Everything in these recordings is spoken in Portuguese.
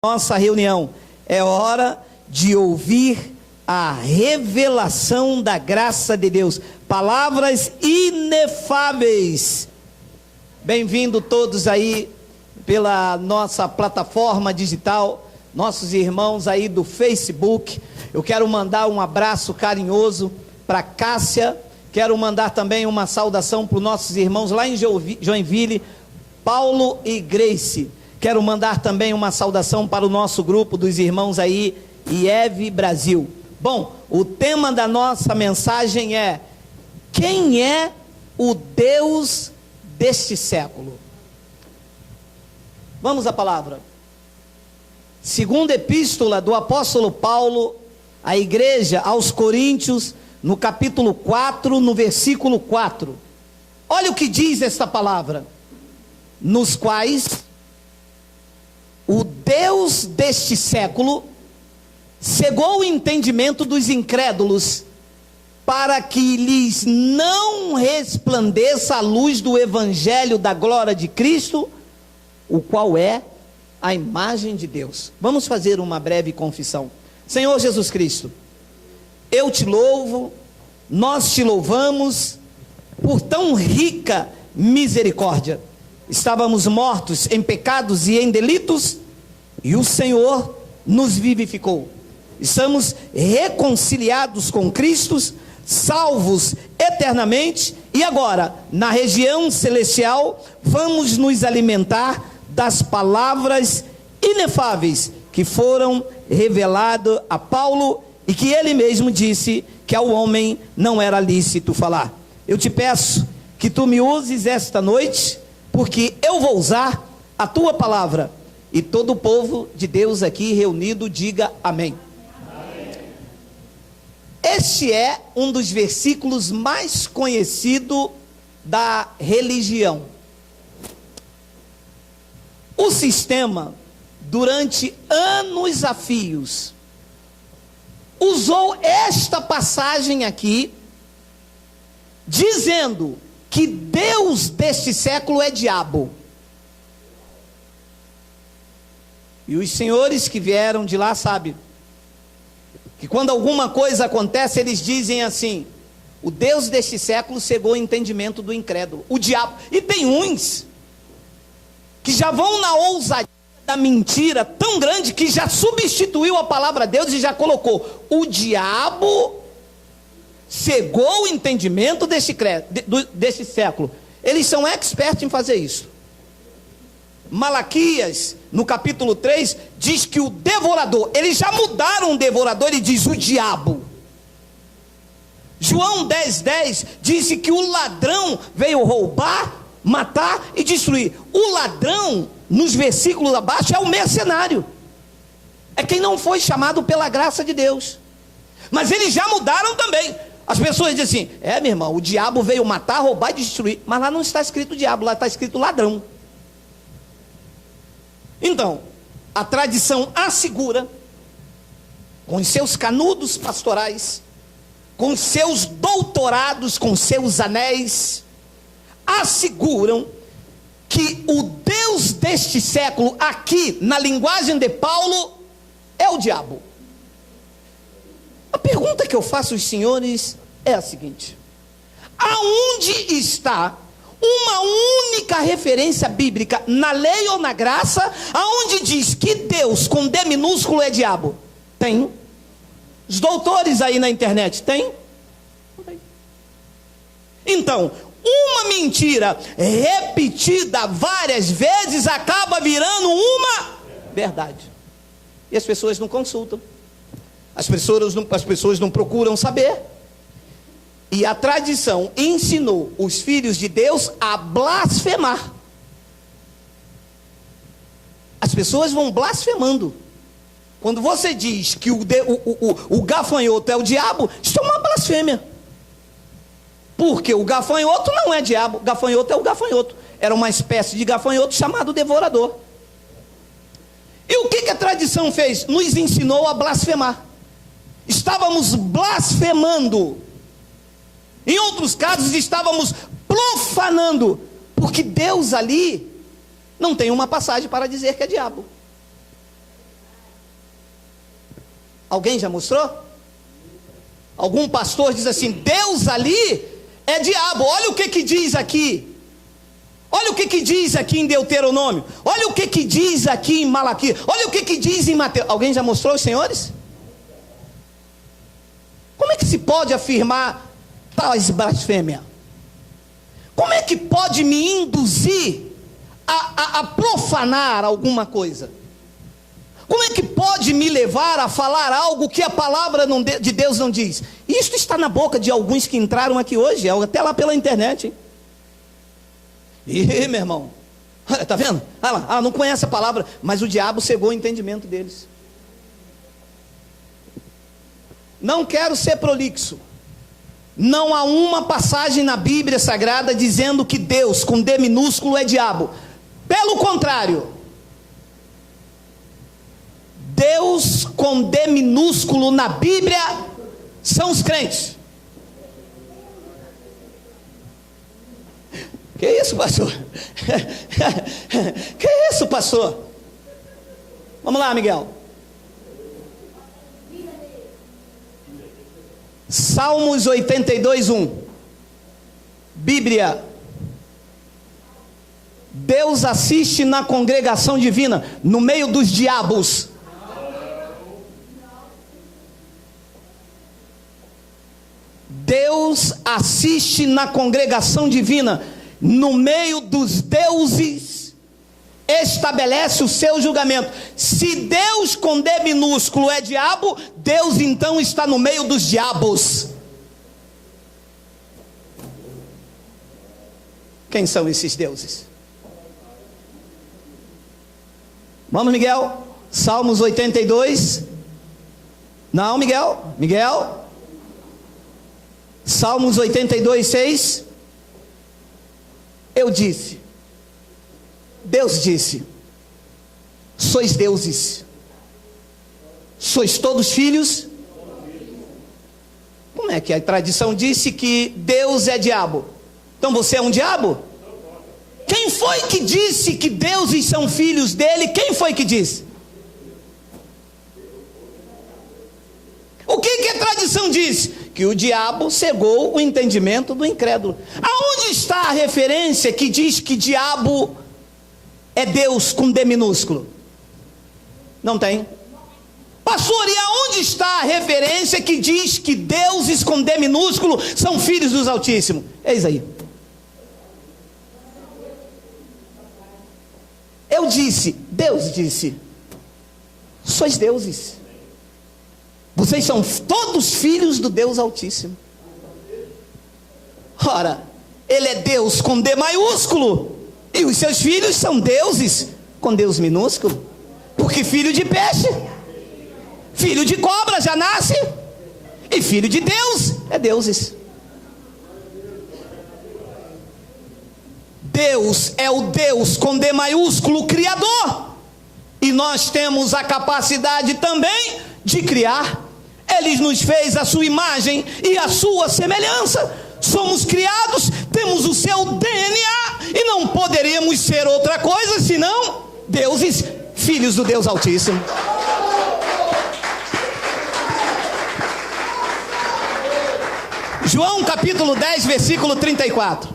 nossa reunião. É hora de ouvir a revelação da graça de Deus. Palavras inefáveis. Bem-vindo todos aí pela nossa plataforma digital, nossos irmãos aí do Facebook. Eu quero mandar um abraço carinhoso para Cássia. Quero mandar também uma saudação para os nossos irmãos lá em Joinville, Paulo e Grace. Quero mandar também uma saudação para o nosso grupo dos irmãos aí, IEV Brasil. Bom, o tema da nossa mensagem é: quem é o Deus deste século? Vamos à palavra. Segunda epístola do apóstolo Paulo à igreja aos Coríntios, no capítulo 4, no versículo 4. Olha o que diz esta palavra: nos quais o Deus deste século cegou o entendimento dos incrédulos, para que lhes não resplandeça a luz do evangelho da glória de Cristo, o qual é a imagem de Deus. Vamos fazer uma breve confissão. Senhor Jesus Cristo, eu te louvo, nós te louvamos por tão rica misericórdia. Estávamos mortos em pecados e em delitos, e o Senhor nos vivificou. Estamos reconciliados com Cristo, salvos eternamente, e agora, na região celestial, vamos nos alimentar das palavras inefáveis que foram reveladas a Paulo, e que ele mesmo disse que ao homem não era lícito falar. Eu te peço que tu me uses esta noite, porque eu vou usar a tua palavra, e todo o povo de Deus aqui reunido diga amém. Amém. Este é um dos versículos mais conhecidos da religião. O sistema, durante anos a fios, usou esta passagem aqui, dizendo que Deus deste século é diabo. E os senhores que vieram de lá sabem que quando alguma coisa acontece, eles dizem assim: o Deus deste século cegou o entendimento do incrédulo, o diabo. E tem uns que já vão na ousadia da mentira tão grande, que já substituiu a palavra Deus e já colocou: o diabo cegou o entendimento deste século. Eles são expertos em fazer isso. Malaquias, no capítulo 3, diz que o devorador, eles já mudaram o devorador e diz o diabo. João 10:10 disse que o ladrão veio roubar, matar e destruir. O ladrão, nos versículos abaixo, é o mercenário, é quem não foi chamado pela graça de Deus. Mas eles já mudaram também. As pessoas dizem assim: é, meu irmão, o diabo veio matar, roubar e destruir. Mas lá não está escrito diabo, lá está escrito ladrão. Então, a tradição assegura, com os seus canudos pastorais, com seus doutorados, com seus anéis, asseguram que o Deus deste século, aqui na linguagem de Paulo, é o diabo. A pergunta que eu faço aos senhores é a seguinte: aonde está uma única referência bíblica, na lei ou na graça, aonde diz que Deus com D minúsculo é diabo? Tem. Os doutores aí na internet, tem? Então, uma mentira repetida várias vezes acaba virando uma verdade. E as pessoas não consultam. As pessoas não procuram saber. E a tradição ensinou os filhos de Deus a blasfemar. As pessoas vão blasfemando. Quando você diz que o gafanhoto é o diabo, isso é uma blasfêmia. Porque o gafanhoto não é diabo, o gafanhoto é o gafanhoto. Era uma espécie de gafanhoto chamado devorador. E o que a tradição fez? Nos ensinou a blasfemar. Estávamos blasfemando. Em outros casos, estávamos profanando, porque Deus ali não tem uma passagem para dizer que é diabo. Alguém já mostrou? Algum pastor diz assim: Deus ali é diabo. Olha o que diz aqui. Olha o que diz aqui em Deuteronômio. Olha o que diz aqui em Malaquias. Olha o que diz em Mateus. Alguém já mostrou, os senhores? Como é que se pode afirmar tais blasfêmia? Como é que pode me induzir a profanar alguma coisa? Como é que pode me levar a falar algo que a palavra de Deus não diz? Isso está na boca de alguns que entraram aqui hoje, até lá pela internet, hein? Ih, meu irmão, está vendo? Ah lá, não conhece a palavra, mas o diabo cegou o entendimento deles. Não quero ser prolixo. Não há uma passagem na Bíblia Sagrada dizendo que Deus com D minúsculo é diabo. Pelo contrário, Deus com D minúsculo na Bíblia são os crentes. Que isso, pastor? Que isso, pastor? Vamos lá, Miguel. Salmos 82, 1. Bíblia. Deus assiste na congregação divina, no meio dos diabos. Deus assiste na congregação divina, no meio dos deuses, estabelece o seu julgamento. Se Deus com D minúsculo é diabo, Deus então está no meio dos diabos. Quem são esses deuses? Vamos, Miguel. Salmos 82. Não, Miguel. Miguel. Salmos 82, 6. Eu disse, Deus disse: sois deuses, sois todos filhos. Como é que a tradição disse que Deus é diabo? Então você é um diabo? Quem foi que disse que deuses são filhos dele? Quem foi que disse? O que a tradição diz? Que o diabo cegou o entendimento do incrédulo. Aonde está a referência que diz que diabo é Deus com D minúsculo? Não tem. Pastor, e aonde está a referência que diz que deuses com D minúsculo são filhos dos Altíssimos? Eis aí. Eu disse, Deus disse: sois deuses. Vocês são todos filhos do Deus Altíssimo. Ora, Ele é Deus com D maiúsculo, e os seus filhos são deuses com Deus minúsculo. Porque filho de peixe, filho de cobra já nasce, e filho de Deus é deuses. Deus é o Deus com D maiúsculo, Criador. E nós temos a capacidade também de criar. Ele nos fez a sua imagem e a sua semelhança. Somos criados, temos o seu DNA, e não poderíamos ser outra coisa senão deuses, filhos do Deus Altíssimo. João capítulo 10, versículo 34.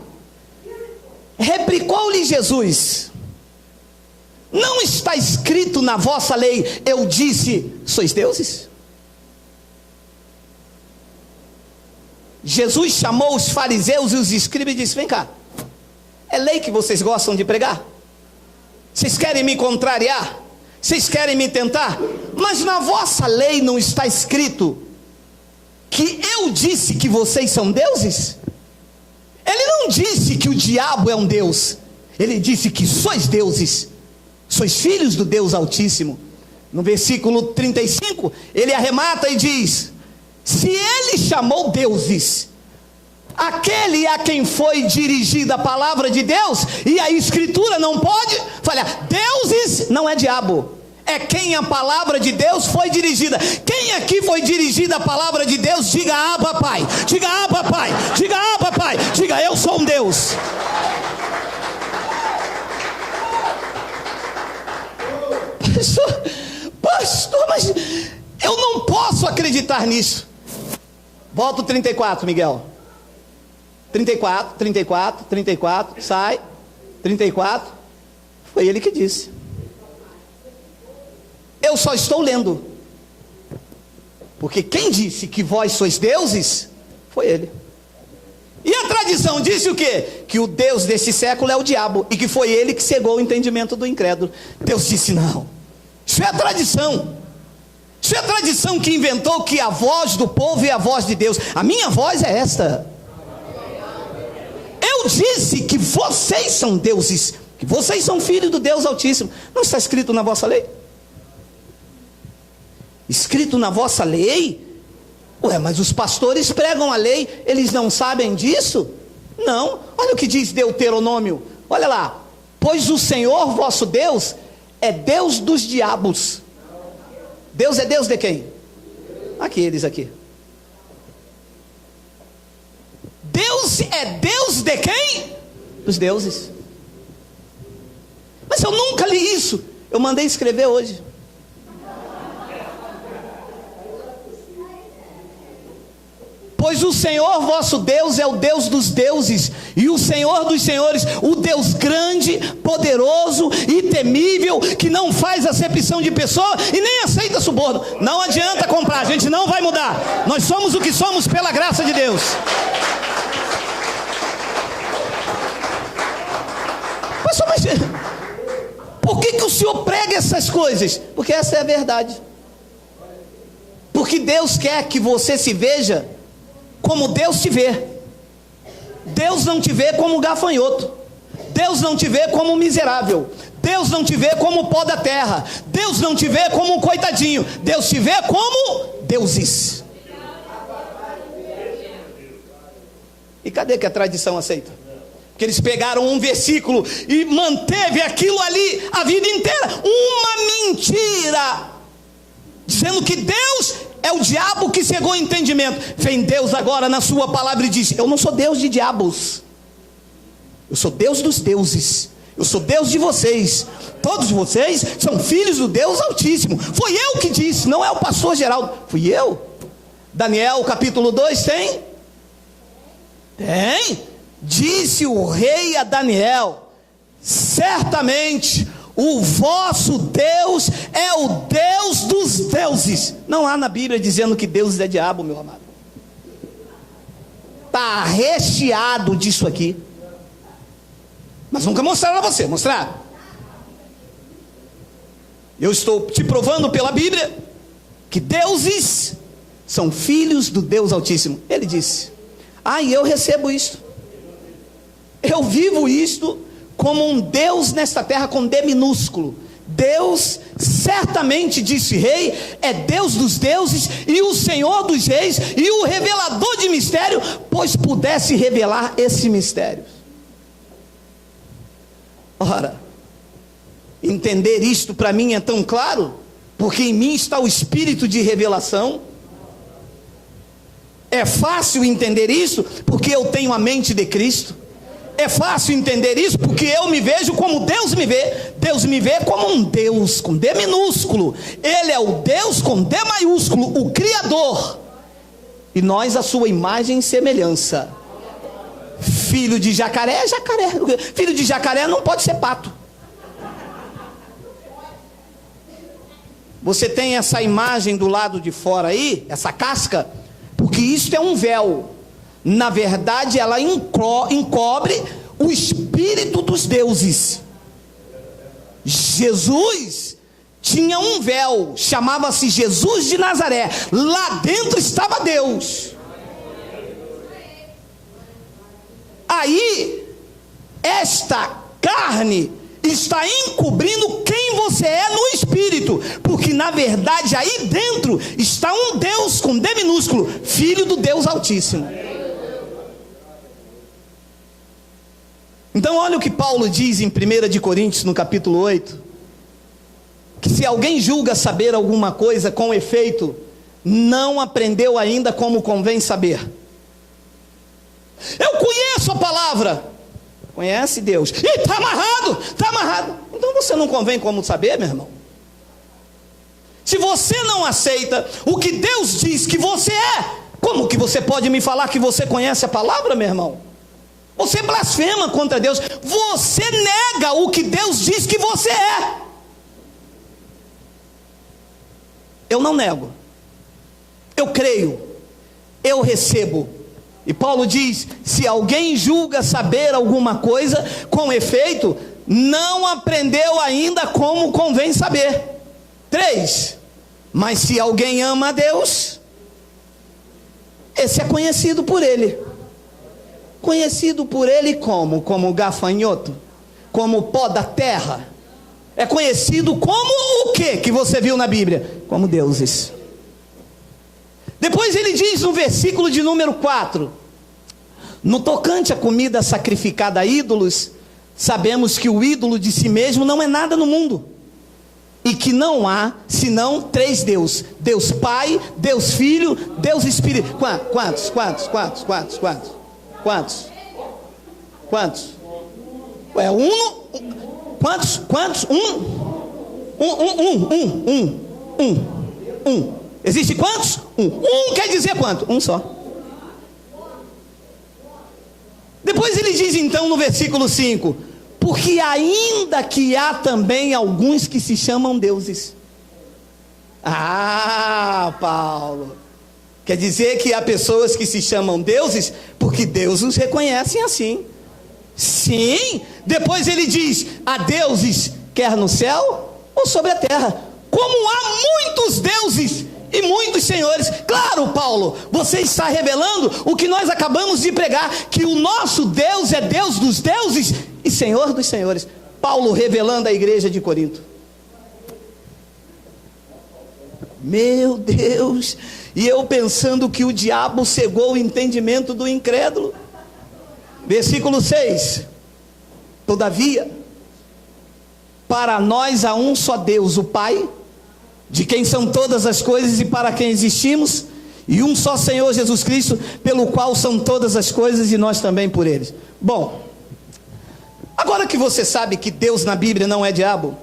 Replicou-lhe Jesus: não está escrito na vossa lei, eu disse, sois deuses? Jesus chamou os fariseus e os escribas e disse: vem cá, é lei que vocês gostam de pregar? Vocês querem me contrariar? Vocês querem me tentar? Mas na vossa lei não está escrito que eu disse que vocês são deuses? Ele não disse que o diabo é um deus, ele disse que sois deuses, sois filhos do Deus Altíssimo. No versículo 35, ele arremata e diz: se ele chamou deuses aquele a quem foi dirigida a palavra de Deus, e a escritura não pode falhar, deuses não é diabo, é quem a palavra de Deus foi dirigida. Quem aqui foi dirigida a palavra de Deus? Diga Abba Pai, diga Abba Pai, diga Abba Pai, diga eu sou um Deus. Pastor, mas eu não posso acreditar nisso. Volta o 34, Miguel. 34, sai. 34, foi ele que disse. Eu só estou lendo. Porque quem disse que vós sois deuses, foi ele. E a tradição disse o quê? Que o Deus deste século é o diabo, e que foi ele que cegou o entendimento do incrédulo. Deus disse não. Isso é a tradição. Isso é a tradição que inventou que a voz do povo é a voz de Deus. A minha voz é esta. Eu disse que vocês são deuses, que vocês são filhos do Deus Altíssimo. Não está escrito na vossa lei? Escrito na vossa lei? Ué, mas os pastores pregam a lei, eles não sabem disso? Não, olha o que diz Deuteronômio, olha lá. Pois o Senhor vosso Deus é Deus dos diabos. Deus é Deus de quem? Aqueles aqui. Deus é Deus de quem? Dos deuses. Mas eu nunca li isso. Eu mandei escrever hoje. Pois o Senhor vosso Deus é o Deus dos deuses, e o Senhor dos senhores, o Deus grande, poderoso e temível, que não faz acepção de pessoa e nem aceita suborno. Não adianta comprar, a gente não vai mudar. Nós somos o que somos pela graça de Deus. Mas por que o senhor prega essas coisas? Porque essa é a verdade. Porque Deus quer que você se veja como Deus te vê. Deus não te vê como gafanhoto. Deus não te vê como miserável. Deus não te vê como pó da terra. Deus não te vê como um coitadinho. Deus te vê como deuses. E cadê que a tradição aceita? Porque eles pegaram um versículo e manteve aquilo ali a vida inteira. Uma mentira, dizendo que Deus é o diabo que cegou o entendimento. Vem Deus agora na sua palavra e diz: eu não sou Deus de diabos, eu sou Deus dos deuses. Eu sou Deus de vocês. Todos vocês são filhos do Deus Altíssimo. Foi eu que disse, não é o pastor Geraldo, fui eu. Daniel capítulo 2 tem? Tem. Disse o rei a Daniel: certamente o vosso Deus é o Deus dos deuses. Não há na Bíblia dizendo que Deus é diabo, meu amado. Está recheado disso aqui. Mas nunca mostraram a você, mostraram? Eu estou te provando pela Bíblia que deuses são filhos do Deus Altíssimo. Ele disse: e eu recebo isto. Eu vivo isto como um Deus nesta terra com D minúsculo. Deus, certamente, disse rei, é Deus dos deuses e o Senhor dos reis e o revelador de mistério, pois pudesse revelar esse mistério. Ora, entender isto para mim é tão claro, porque em mim está o espírito de revelação. É fácil entender isso, porque eu tenho a mente de Cristo. É fácil entender isso porque eu me vejo como Deus me vê. Deus me vê como um Deus com D minúsculo. Ele é o Deus com D maiúsculo, o Criador. E nós a sua imagem e semelhança. Filho de jacaré é jacaré. Filho de jacaré não pode ser pato. Você tem essa imagem do lado de fora aí, essa casca, porque isto é um véu. Na verdade, ela encobre o espírito dos deuses. Jesus tinha um véu, chamava-se Jesus de Nazaré. Lá dentro estava Deus. Aí, esta carne está encobrindo quem você é no espírito, porque na verdade aí dentro está um Deus com D minúsculo, filho do Deus Altíssimo. Então olha o que Paulo diz em 1 de Coríntios no capítulo 8, que se alguém julga saber alguma coisa com efeito, não aprendeu ainda como convém saber. Eu conheço a palavra. Conhece Deus. E está amarrado, está amarrado. Então você não convém como saber, meu irmão. Se você não aceita o que Deus diz que você é, como que você pode me falar que você conhece a palavra, meu irmão? Você blasfema contra Deus. Você nega o que Deus diz que você é. Eu não nego. Eu creio. Eu recebo. E Paulo diz: se alguém julga saber alguma coisa, com efeito, não aprendeu ainda como convém saber. 3. Mas se alguém ama a Deus, esse é conhecido por ele. Conhecido por ele como? Como gafanhoto? Como pó da terra? É conhecido como o que você viu na Bíblia? Como deuses. Depois ele diz no versículo de número 4: no tocante à comida sacrificada a ídolos, sabemos que o ídolo de si mesmo não é nada no mundo, e que não há senão 3 deuses: Deus Pai, Deus Filho, Deus Espírito. Quantos? É quantos? Um. Existe quantos? Um quer dizer quanto? Um só. Depois ele diz então no versículo 5: porque ainda que há também alguns que se chamam deuses. Paulo, quer dizer que há pessoas que se chamam deuses porque Deus os reconhece assim. Sim. Depois ele diz: há deuses quer no céu ou sobre a terra, como há muitos deuses e muitos senhores. Claro, Paulo, você está revelando o que nós acabamos de pregar, que o nosso Deus é Deus dos deuses e Senhor dos senhores. Paulo revelando à igreja de Corinto. Meu Deus, e eu pensando que o diabo cegou o entendimento do incrédulo. Versículo 6: todavia, para nós há um só Deus, o Pai, de quem são todas as coisas e para quem existimos, e um só Senhor Jesus Cristo, pelo qual são todas as coisas e nós também por eles. Bom, agora que você sabe que Deus na Bíblia não é diabo,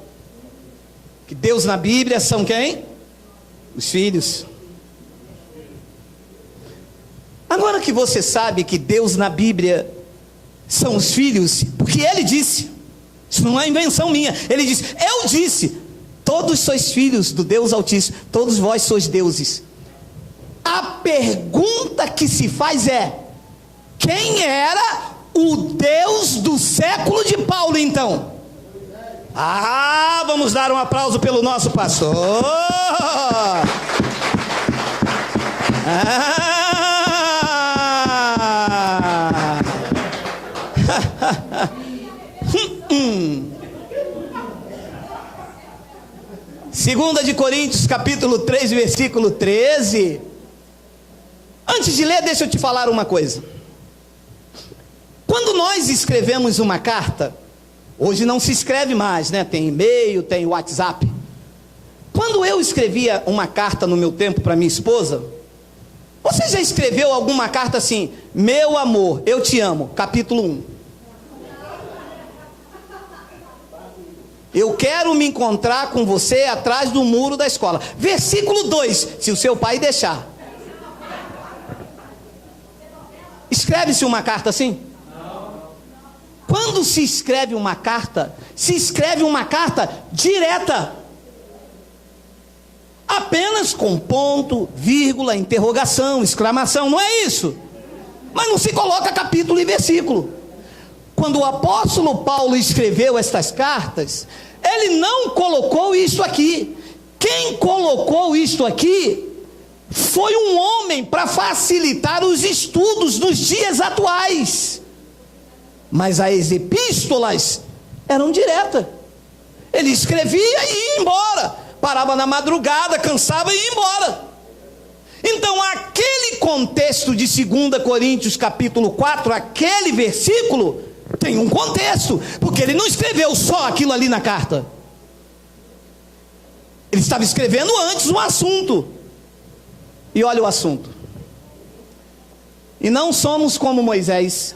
que Deus na Bíblia são quem? Os filhos. Agora que você sabe que Deus na Bíblia são os filhos, porque Ele disse, isso não é invenção minha, Ele disse: eu disse, todos sois filhos do Deus Altíssimo, todos vós sois deuses. A pergunta que se faz é: quem era o Deus do século de Paulo então? Vamos dar um aplauso pelo nosso pastor. Segunda de Coríntios, capítulo 3, versículo 13. Antes de ler, deixa eu te falar uma coisa. Quando nós escrevemos uma carta, hoje não se escreve mais, né? Tem e-mail, tem WhatsApp. Quando eu escrevia uma carta no meu tempo para minha esposa, você já escreveu alguma carta assim: meu amor, eu te amo, capítulo 1. Eu quero me encontrar com você atrás do muro da escola. Versículo 2, se o seu pai deixar. Escreve-se uma carta assim? Quando se escreve uma carta direta. Apenas com ponto, vírgula, interrogação, exclamação, não é isso? Mas não se coloca capítulo e versículo. Quando o apóstolo Paulo escreveu estas cartas, ele não colocou isto aqui. Quem colocou isto aqui foi um homem para facilitar os estudos nos dias atuais. Mas as epístolas eram diretas. Ele escrevia e ia embora. Parava na madrugada, cansava e ia embora. Então aquele contexto de 2 Coríntios capítulo 4, aquele versículo, tem um contexto, porque ele não escreveu só aquilo ali na carta. Ele estava escrevendo antes um assunto. E olha o assunto: e não somos como Moisés,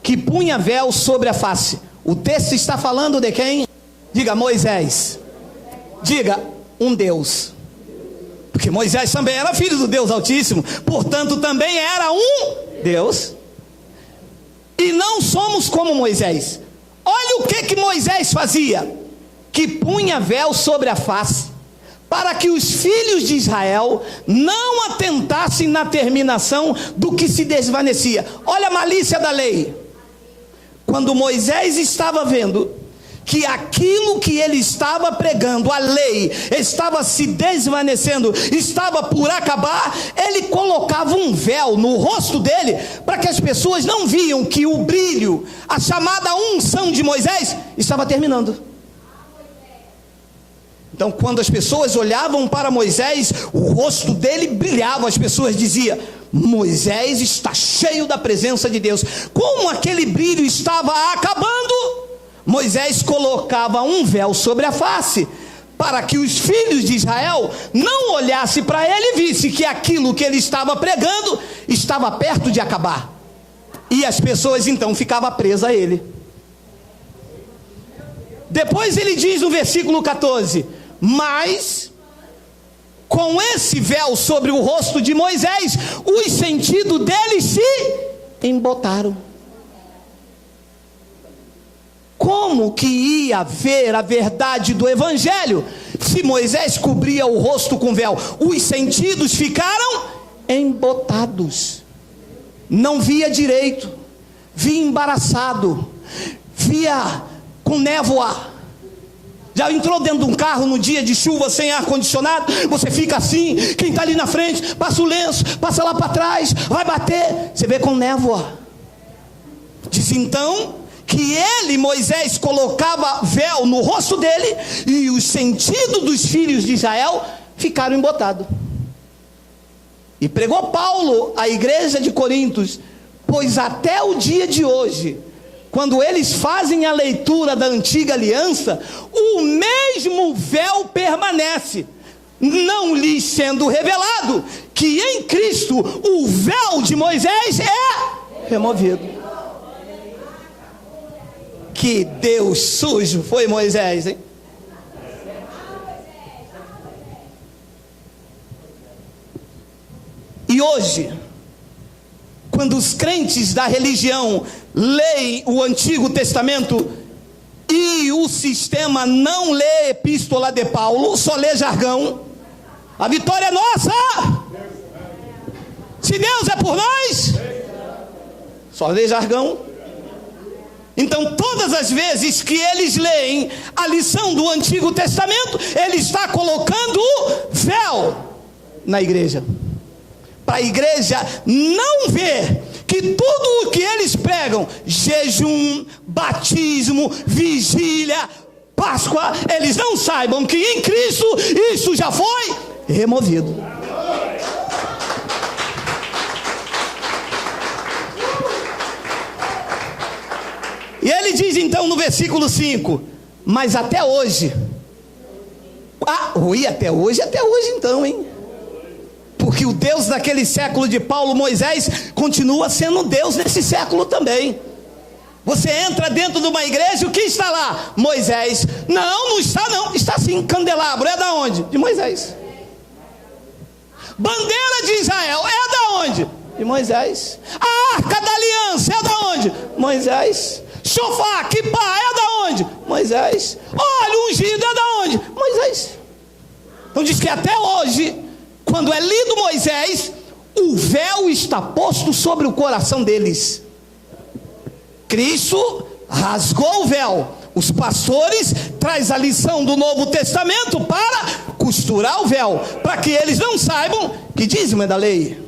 que punha véu sobre a face. O texto está falando de quem? Diga: Moisés. Diga: um Deus. Porque Moisés também era filho do Deus Altíssimo, portanto também era um Deus. E não somos como Moisés. Olha o que Moisés fazia: que punha véu sobre a face, para que os filhos de Israel não atentassem na terminação do que se desvanecia. Olha a malícia da lei. Quando Moisés estava vendo que aquilo que ele estava pregando, a lei, estava se desvanecendo, estava por acabar, ele colocava um véu no rosto dele, para que as pessoas não viam que o brilho, a chamada unção de Moisés, estava terminando. Então, quando as pessoas olhavam para Moisés, o rosto dele brilhava, as pessoas diziam: Moisés está cheio da presença de Deus. Como aquele brilho estava acabando, Moisés colocava um véu sobre a face, para que os filhos de Israel não olhassem para ele e vissem que aquilo que ele estava pregando estava perto de acabar. E as pessoas então ficavam presas a ele. Depois ele diz no versículo 14: mas com esse véu sobre o rosto de Moisés, os sentidos dele se embotaram. Como que ia ver a verdade do evangelho se Moisés cobria o rosto com véu? Os sentidos ficaram embotados, não via direito, via embaraçado, via com névoa. Já entrou dentro de um carro no dia de chuva sem ar-condicionado? Você fica assim, quem está ali na frente, passa o lenço, passa lá para trás, vai bater, você vê com névoa. Diz então que ele, Moisés, colocava véu no rosto dele, e os sentidos dos filhos de Israel ficaram embotados. E pregou Paulo à igreja de Corintos: pois até o dia de hoje, quando eles fazem a leitura da antiga aliança, o mesmo véu permanece, não lhes sendo revelado que em Cristo o véu de Moisés é removido. Que Deus sujo foi Moisés, hein? E hoje, quando os crentes da religião leem o Antigo Testamento e o sistema não lê Epístola de Paulo, só lê jargão, a vitória é nossa. Se Deus é por nós, só lê jargão. Então, todas as vezes que eles leem a lição do Antigo Testamento, ele está colocando véu na igreja, para a igreja não ver que tudo o que eles pregam, jejum, batismo, vigília, Páscoa, eles não saibam que em Cristo isso já foi removido. E ele diz então no versículo 5: mas até hoje, até hoje então, hein? Porque o Deus daquele século de Paulo, Moisés, continua sendo Deus nesse século também. Você entra dentro de uma igreja, o que está lá? Moisés. Não está não, está sim, candelabro, é da onde? De Moisés. Bandeira de Israel, é da onde? De Moisés. A arca da aliança, é da onde? Moisés. Shofar, kippá, é da onde? Moisés. Óleo ungido, é da onde? Moisés. Então diz que até hoje, quando é lido Moisés, o véu está posto sobre o coração deles. Cristo rasgou o véu. Os pastores trazem a lição do Novo Testamento para costurar o véu, para que eles não saibam que dízimo é da lei,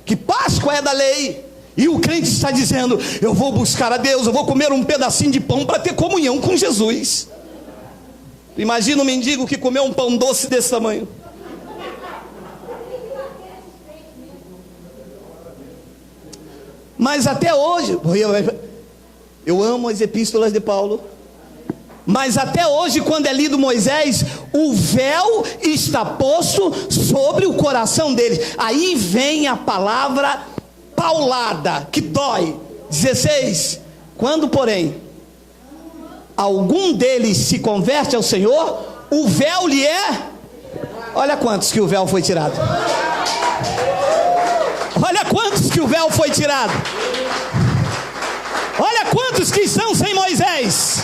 que Páscoa é da lei. E o crente está dizendo: eu vou buscar a Deus, eu vou comer um pedacinho de pão para ter comunhão com Jesus. Imagina um mendigo que comeu um pão doce desse tamanho. Mas até hoje, eu amo as epístolas de Paulo, mas até hoje, quando é lido Moisés, o véu está posto sobre o coração deles. Aí vem a palavra paulada, que dói. 16: quando porém algum deles se converte ao Senhor, o véu lhe é Olha quantos que o véu foi tirado. Olha quantos que o véu foi tirado. Olha quantos que estão sem Moisés.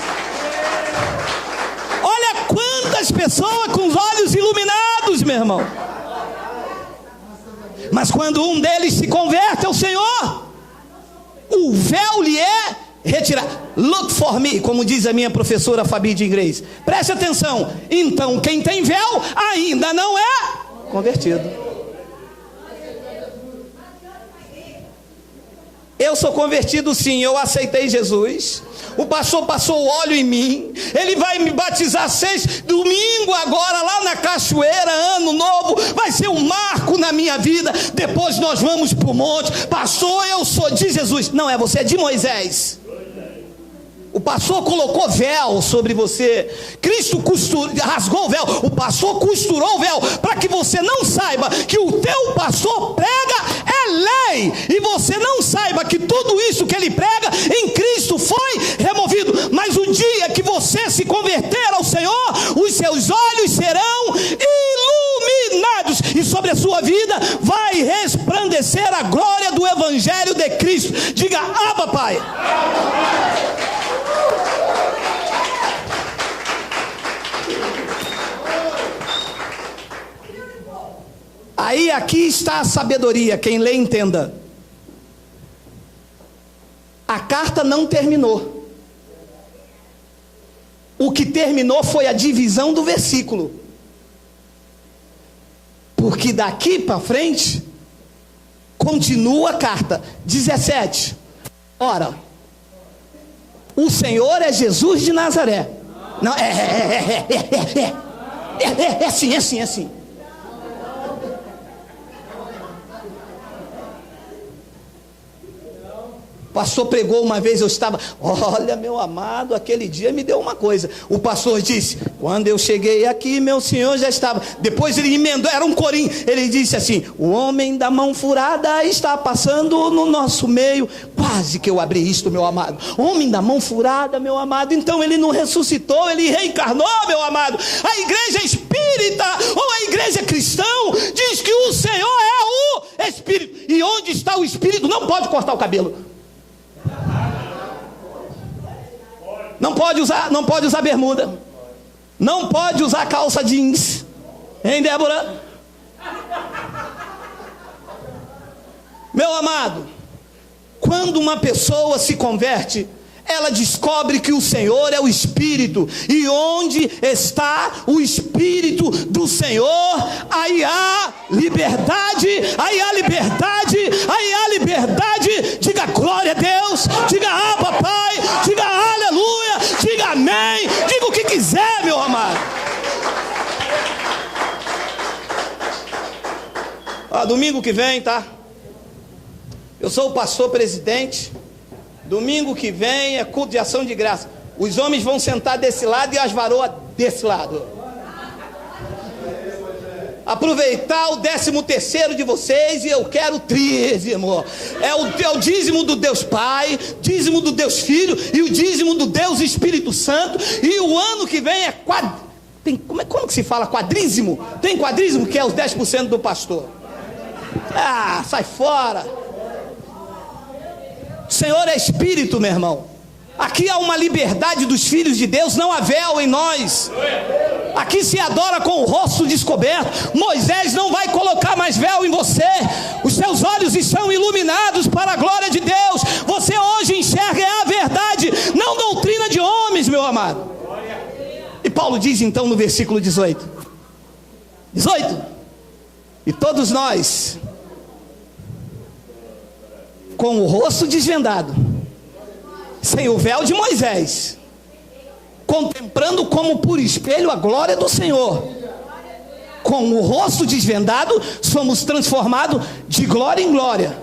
Olha quantas pessoas com os olhos iluminados, meu irmão. Mas quando um deles se converte ao Senhor, o véu lhe é retirado. Look for me, como diz a minha professora Fabi de inglês. Preste atenção. Então quem tem véu ainda não é convertido. Eu sou convertido sim, eu aceitei Jesus. O pastor passou o óleo em mim. Ele vai me batizar domingo agora lá na cachoeira, ano novo. Vai ser um marco na minha vida. Depois nós vamos para o monte. Pastor, eu sou de Jesus. Não, você é de Moisés. O pastor colocou véu sobre você. Cristo rasgou o véu. O pastor costurou o véu para que você não saiba que o teu pastor prega é lei, e você não saiba que tudo isso que ele prega em Cristo foi removido. Mas o dia que você se converter ao Senhor, os seus olhos serão iluminados, e sobre a sua vida vai resplandecer a glória do Evangelho de Cristo. Diga: Abba, Pai. Aí aqui está a sabedoria, quem lê entenda. A carta não terminou. O que terminou foi a divisão do versículo. Porque daqui para frente continua a carta. 17. Ora, o Senhor é Jesus de Nazaré. Não, é assim. O pastor pregou uma vez, eu estava, olha meu amado, aquele dia me deu uma coisa. O pastor disse: quando eu cheguei aqui, meu senhor já estava. Depois ele emendou, era um corim. Ele disse assim: o homem da mão furada está passando no nosso meio. Quase que eu abri isto, meu amado. Homem da mão furada, meu amado. Então ele não ressuscitou, ele reencarnou, meu amado. A igreja espírita ou a igreja cristão diz que o Senhor é o Espírito. E onde está o Espírito não pode cortar o cabelo. Não pode usar bermuda. Não pode usar calça jeans. Hein, Débora? Meu amado, quando uma pessoa se converte, ela descobre que o Senhor é o Espírito. E onde está o Espírito do Senhor, aí há liberdade, aí há liberdade, aí há liberdade. Diga glória a Deus, diga Abba, Pai, diga aleluia, diga amém, diga o que quiser, meu amado. Domingo que vem, tá? Eu sou o pastor presidente. Domingo que vem é culto de ação de graça. Os homens vão sentar desse lado e as varoas desse lado. Aproveitar o 13º de vocês, e eu quero dízimo. É o dízimo do Deus Pai, dízimo do Deus Filho e o dízimo do Deus Espírito Santo. E o ano que vem é como que se fala quadrízimo? Tem quadrízimo, que é os 10% do pastor. Sai fora. O Senhor é Espírito, meu irmão. Aqui há uma liberdade dos filhos de Deus, não há véu em nós. Aqui se adora com o rosto descoberto. Moisés não vai colocar mais véu em você. Os seus olhos estão iluminados para a glória de Deus. Você hoje enxerga a verdade, não doutrina de homens, meu amado. E Paulo diz então no versículo 18: e todos nós, com o rosto desvendado, sem o véu de Moisés, contemplando como por espelho a glória do Senhor, com o rosto desvendado, somos transformados de glória em glória,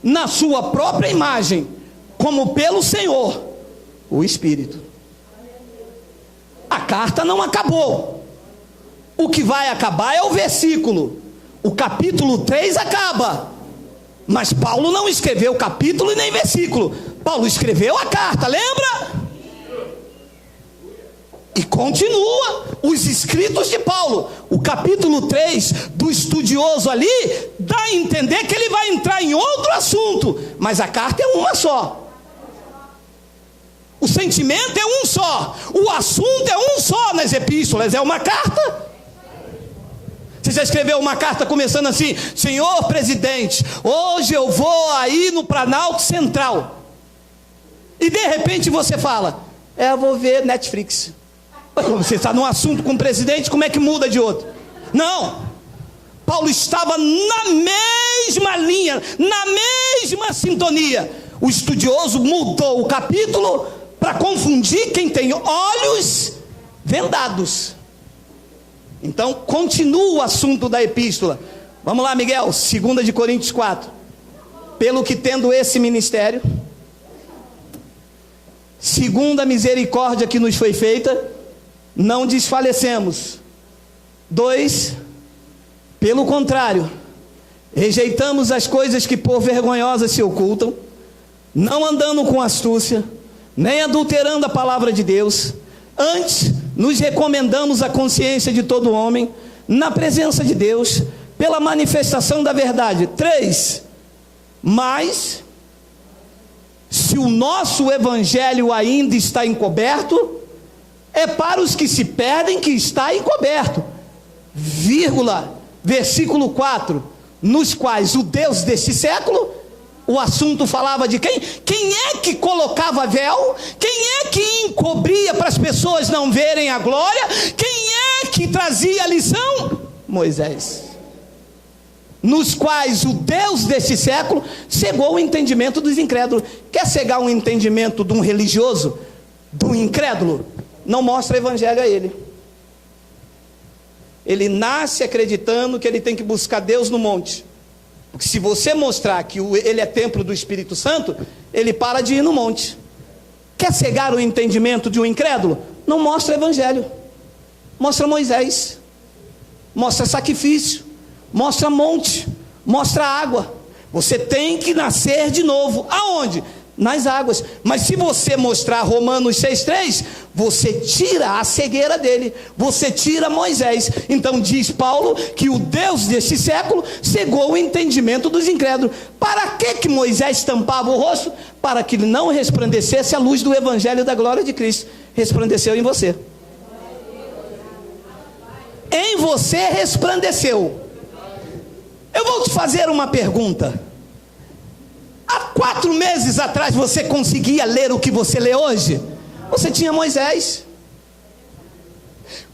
na sua própria imagem, como pelo Senhor, o Espírito. A carta não acabou. O que vai acabar é o versículo. O capítulo 3 acaba. Mas Paulo não escreveu capítulo e nem versículo. Paulo escreveu a carta, lembra? E continua os escritos de Paulo. O capítulo 3 do estudioso ali dá a entender que ele vai entrar em outro assunto, mas a carta é uma só. O sentimento é um só, o assunto é um só nas epístolas, é uma carta. Você já escreveu uma carta começando assim: senhor presidente, hoje eu vou aí no Planalto Central. E de repente você fala: eu vou ver Netflix. Você está num assunto com o presidente, como é que muda de outro? Não, Paulo estava na mesma linha, na mesma sintonia. O estudioso mudou o capítulo para confundir quem tem olhos vendados. Então continua o assunto da epístola. Vamos lá, Miguel, 2 de Coríntios 4. Pelo que tendo esse ministério, segundo a misericórdia que nos foi feita, não desfalecemos. 2, pelo contrário, rejeitamos as coisas que por vergonhosas se ocultam, não andando com astúcia, nem adulterando a palavra de Deus. Antes, nos recomendamos a consciência de todo homem, na presença de Deus, pela manifestação da verdade. 3, mas, se o nosso evangelho ainda está encoberto, é para os que se perdem que está encoberto, versículo 4, nos quais o Deus deste século, o assunto falava de quem? Quem é que colocava véu? Quem é que encobria para as pessoas não verem a glória? Quem é que trazia a lição? Moisés. Nos quais o Deus deste século cegou o entendimento dos incrédulos. Quer cegar um entendimento de um religioso, de um incrédulo? Não mostra o evangelho a ele. Ele nasce acreditando que ele tem que buscar Deus no monte. Porque se você mostrar que ele é templo do Espírito Santo, ele para de ir no monte. Quer cegar o entendimento de um incrédulo? Não mostra o evangelho. Mostra Moisés. Mostra sacrifício. Mostra monte. Mostra água. Você tem que nascer de novo. Aonde? Nas águas. Mas se você mostrar Romanos 6,3, você tira a cegueira dele, você tira Moisés. Então diz Paulo que o Deus deste século cegou o entendimento dos incrédulos. Para que Moisés tampava o rosto? Para que ele não resplandecesse a luz do evangelho da glória de Cristo. Resplandeceu em você. Em você resplandeceu. Eu vou te fazer uma pergunta. Há 4 meses atrás você conseguia ler o que você lê hoje? Você tinha Moisés.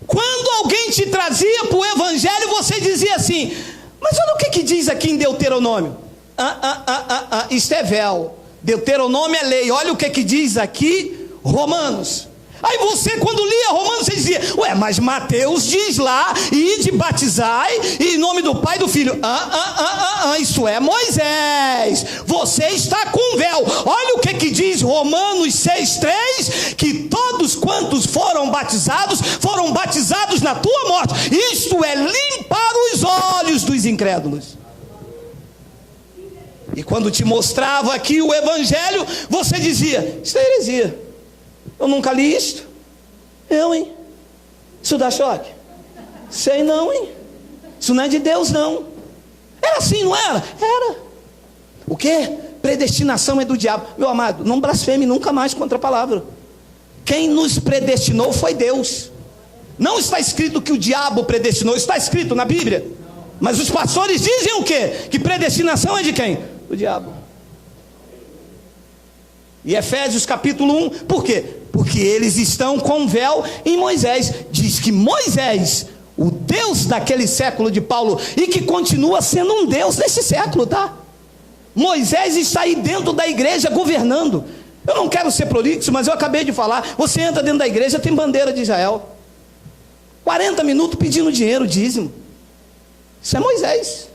Quando alguém te trazia para o evangelho, você dizia assim: mas olha o que diz aqui em Deuteronômio. Isto é véu. Deuteronômio é lei. Olha o que diz aqui Romanos. Aí você, quando lia Romanos, você dizia: ué, mas Mateus diz lá, ide batizai em nome do Pai e do Filho. Isso é Moisés. Você está com véu. Olha o que diz Romanos 6,3: que todos quantos foram batizados na tua morte. Isto é limpar os olhos dos incrédulos. E quando te mostrava aqui o evangelho, você dizia: isso é heresia. Eu nunca li isto. Hein? Isso dá choque? Sei não, hein? Isso não é de Deus, não. Era assim, não era? Era. O quê? Predestinação é do diabo. Meu amado, não blasfeme nunca mais contra a palavra. Quem nos predestinou foi Deus. Não está escrito que o diabo predestinou. Está escrito na Bíblia. Mas os pastores dizem o quê? Que predestinação é de quem? Do diabo. E Efésios capítulo 1, por quê? Porque eles estão com véu em Moisés. Diz que Moisés, o Deus daquele século de Paulo, e que continua sendo um Deus nesse século, tá? Moisés está aí dentro da igreja governando. Eu não quero ser prolixo, mas eu acabei de falar. Você entra dentro da igreja, tem bandeira de Israel. 40 minutos pedindo dinheiro, dízimo. Isso é Moisés.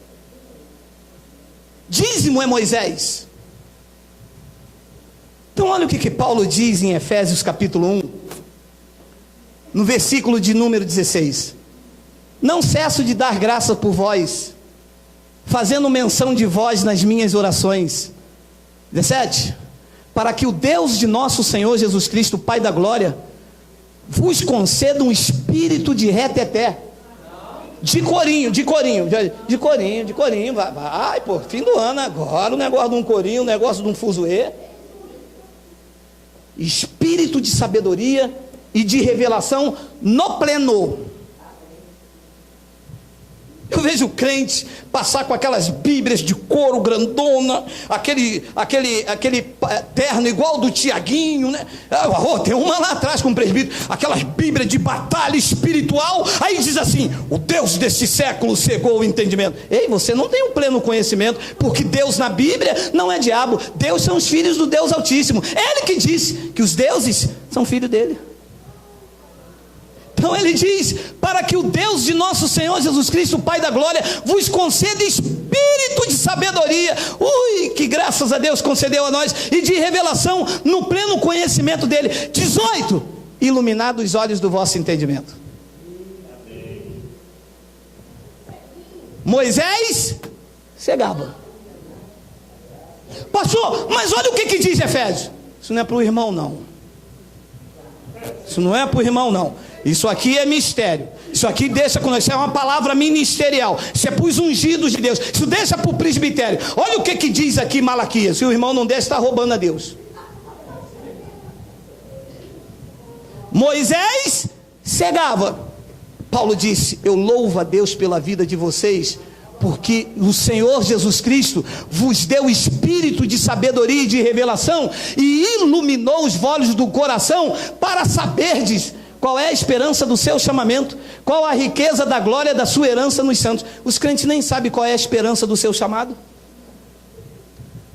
Dízimo é Moisés. Então olha o que Paulo diz em Efésios capítulo 1, no versículo de número 16. Não cesso de dar graça por vós, fazendo menção de vós nas minhas orações. 17. Para que o Deus de nosso Senhor Jesus Cristo, Pai da glória, vos conceda um espírito de reteté. De corinho, vai, pô, fim do ano agora, o negócio de um corinho, o negócio de um fuzuê. Espírito de sabedoria e de revelação no pleno. Eu vejo crentes passar com aquelas bíblias de couro grandona, aquele terno igual do Tiaguinho, né? Tem uma lá atrás com o presbítero, aquelas bíblias de batalha espiritual, aí diz assim: o Deus deste século cegou o entendimento. Ei, você não tem um pleno conhecimento, porque Deus na Bíblia não é diabo, Deus são os filhos do Deus Altíssimo. Ele que disse que os deuses são filhos dele. Então ele diz: para que o Deus de nosso Senhor Jesus Cristo, o Pai da glória, vos conceda espírito de sabedoria, que graças a Deus concedeu a nós, e de revelação no pleno conhecimento dele. 18, iluminado os olhos do vosso entendimento. Moisés cegava. Pastor, mas olha o que diz Efésios. Isso não é para o irmão não. Isso não é para o irmão não. Isso aqui é mistério. Isso aqui deixa com nós. Isso é uma palavra ministerial. Isso é para os ungidos de Deus. Isso deixa para o presbitério. Olha o que diz aqui Malaquias. Se o irmão não der, está roubando a Deus. Moisés cegava. Paulo disse: eu louvo a Deus pela vida de vocês, porque o Senhor Jesus Cristo vos deu espírito de sabedoria e de revelação, e iluminou os olhos do coração, para saberdes qual é a esperança do seu chamamento, qual a riqueza da glória da sua herança nos santos. Os crentes nem sabem qual é a esperança do seu chamado.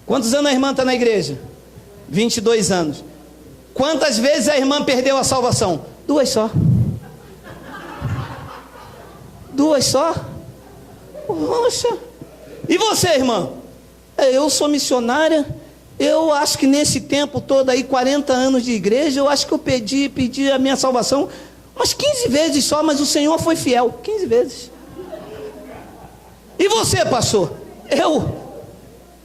Quantos anos a irmã está na igreja? 22 anos. Quantas vezes a irmã perdeu a salvação? 2 só. 2 só? Poxa. E você, irmã? Eu sou missionária. Eu acho que nesse tempo todo aí, 40 anos de igreja, eu acho que eu pedi a minha salvação umas 15 vezes só, mas o Senhor foi fiel, 15 vezes. E você, pastor?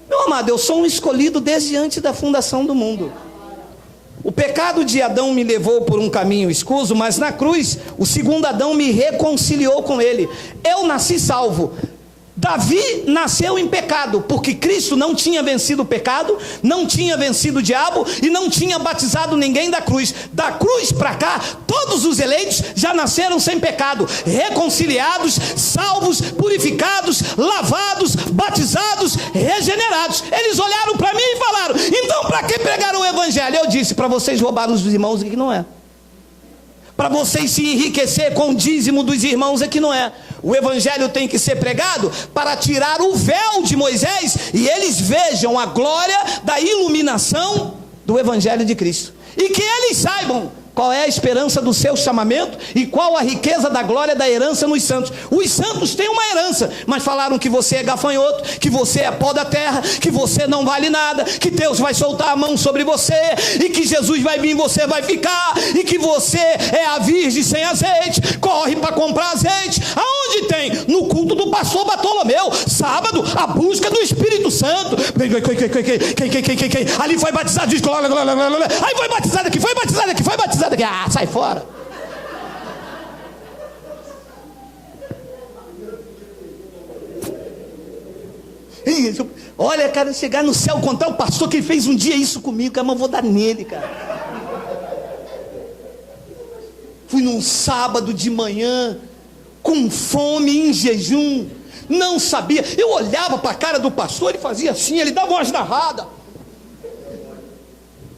Meu amado, eu sou um escolhido desde antes da fundação do mundo. O pecado de Adão me levou por um caminho escuso, mas na cruz, o segundo Adão me reconciliou com ele. Eu nasci salvo. Davi nasceu em pecado, porque Cristo não tinha vencido o pecado, não tinha vencido o diabo e não tinha batizado ninguém da cruz. Da cruz para cá, todos os eleitos já nasceram sem pecado, reconciliados, salvos, purificados, lavados, batizados, regenerados. Eles olharam para mim e falaram: então para que pregaram o evangelho? Eu disse: para vocês roubarem os irmãos, que não é. Para vocês se enriquecer com o dízimo dos irmãos, é que não é. O evangelho tem que ser pregado para tirar o véu de Moisés, e eles vejam a glória da iluminação do evangelho de Cristo, e que eles saibam qual é a esperança do seu chamamento e qual a riqueza da glória da herança nos santos. Os santos têm uma herança, mas falaram que você é gafanhoto, que você é pó da terra, que você não vale nada, que Deus vai soltar a mão sobre você, e que Jesus vai vir e você vai ficar, e que você é a virgem sem azeite, corre para comprar azeite. Aonde tem? No culto do pastor Bartolomeu, sábado, a busca do Espírito Santo. Quem? Ali foi batizado, diz glória, glória, glória. Aí foi batizado aqui, foi batizado aqui, foi batizado aqui. Ah, sai fora. Olha, cara, chegar no céu, contar o pastor que fez um dia isso comigo, cara, mas eu vou dar nele, cara. Fui num sábado de manhã, com fome, em jejum, não sabia. Eu olhava para a cara do pastor, ele fazia assim, ele dava umas narradas.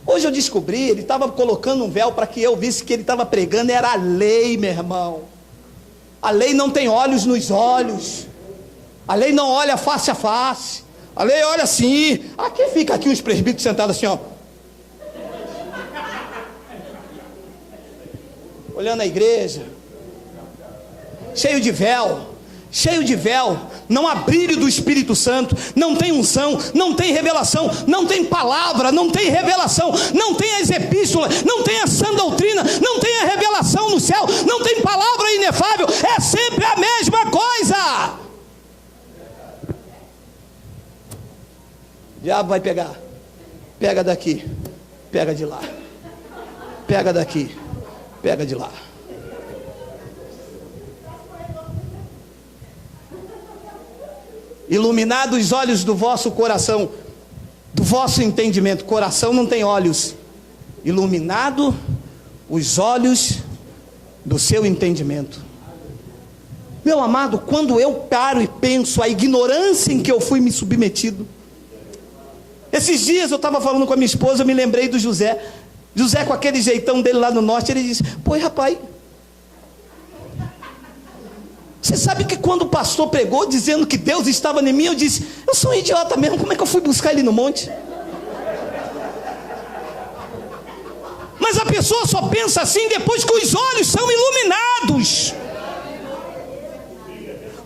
Hoje eu descobri, ele estava colocando um véu para que eu visse que ele estava pregando, era a lei, meu irmão. A lei não tem olhos nos olhos, a lei não olha face a face, a lei olha assim. Aqui fica aqui os presbíteros sentados assim, ó, olhando a igreja, cheio de véu, não há brilho do Espírito Santo, não tem unção, não tem revelação, não tem palavra, não tem revelação, não tem as epístolas, não tem a sã doutrina, não tem a revelação no céu, não tem palavra inefável, é sempre a mesma coisa. O diabo vai pegar, pega daqui, pega de lá, pega daqui, Pega de lá. Iluminado os olhos do vosso coração, do vosso entendimento. Coração não tem olhos. Iluminado os olhos do seu entendimento. Meu amado, quando eu paro e penso a ignorância em que eu fui me submetido. Esses dias eu estava falando com a minha esposa, eu me lembrei do José. José, com aquele jeitão dele lá no norte, ele disse: pô, rapaz, você sabe que quando o pastor pregou dizendo que Deus estava em mim, eu disse: eu sou um idiota mesmo, como é que eu fui buscar ele no monte? Mas a pessoa só pensa assim depois que os olhos são iluminados.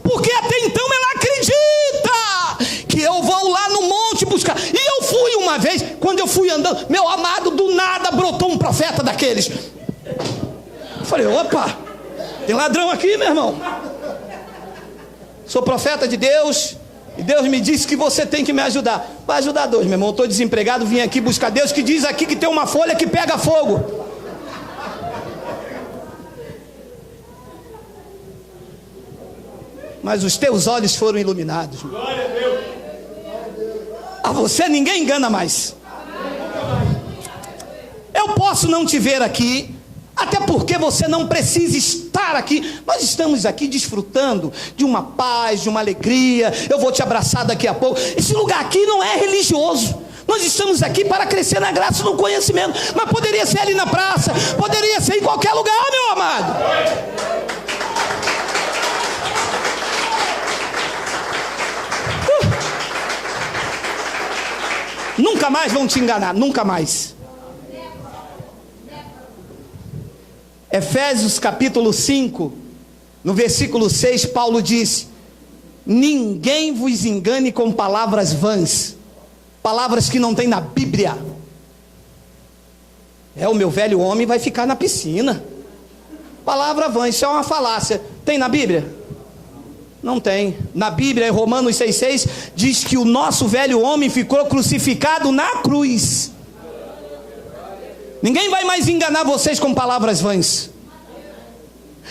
Porque até então ela acredita que eu vou lá no monte buscar. E eu fui uma vez, quando eu fui andando, meu amado, do nada brotou um profeta daqueles. Eu falei: opa, tem ladrão aqui, meu irmão. Sou profeta de Deus, e Deus me disse que você tem que me ajudar. Vai ajudar dois, meu irmão, eu estou desempregado, vim aqui buscar Deus, que diz aqui que tem uma folha que pega fogo. Mas os teus olhos foram iluminados. Glória a Deus. A você ninguém engana mais. Eu posso não te ver aqui, até porque você não precisa estar aqui. Nós estamos aqui desfrutando de uma paz, de uma alegria. Eu vou te abraçar daqui a pouco. Esse lugar aqui não é religioso. Nós estamos aqui para crescer na graça e no conhecimento. Mas poderia ser ali na praça, poderia ser em qualquer lugar, meu amado. Nunca mais vão te enganar, nunca mais. Efésios capítulo 5, no versículo 6, Paulo diz: ninguém vos engane com palavras vãs, palavras que não tem na Bíblia. O meu velho homem vai ficar na piscina. Palavra vã, isso é uma falácia. Tem na Bíblia? Não tem. Na Bíblia, em Romanos 6,6, diz que o nosso velho homem ficou crucificado na cruz. Ninguém vai mais enganar vocês com palavras vãs.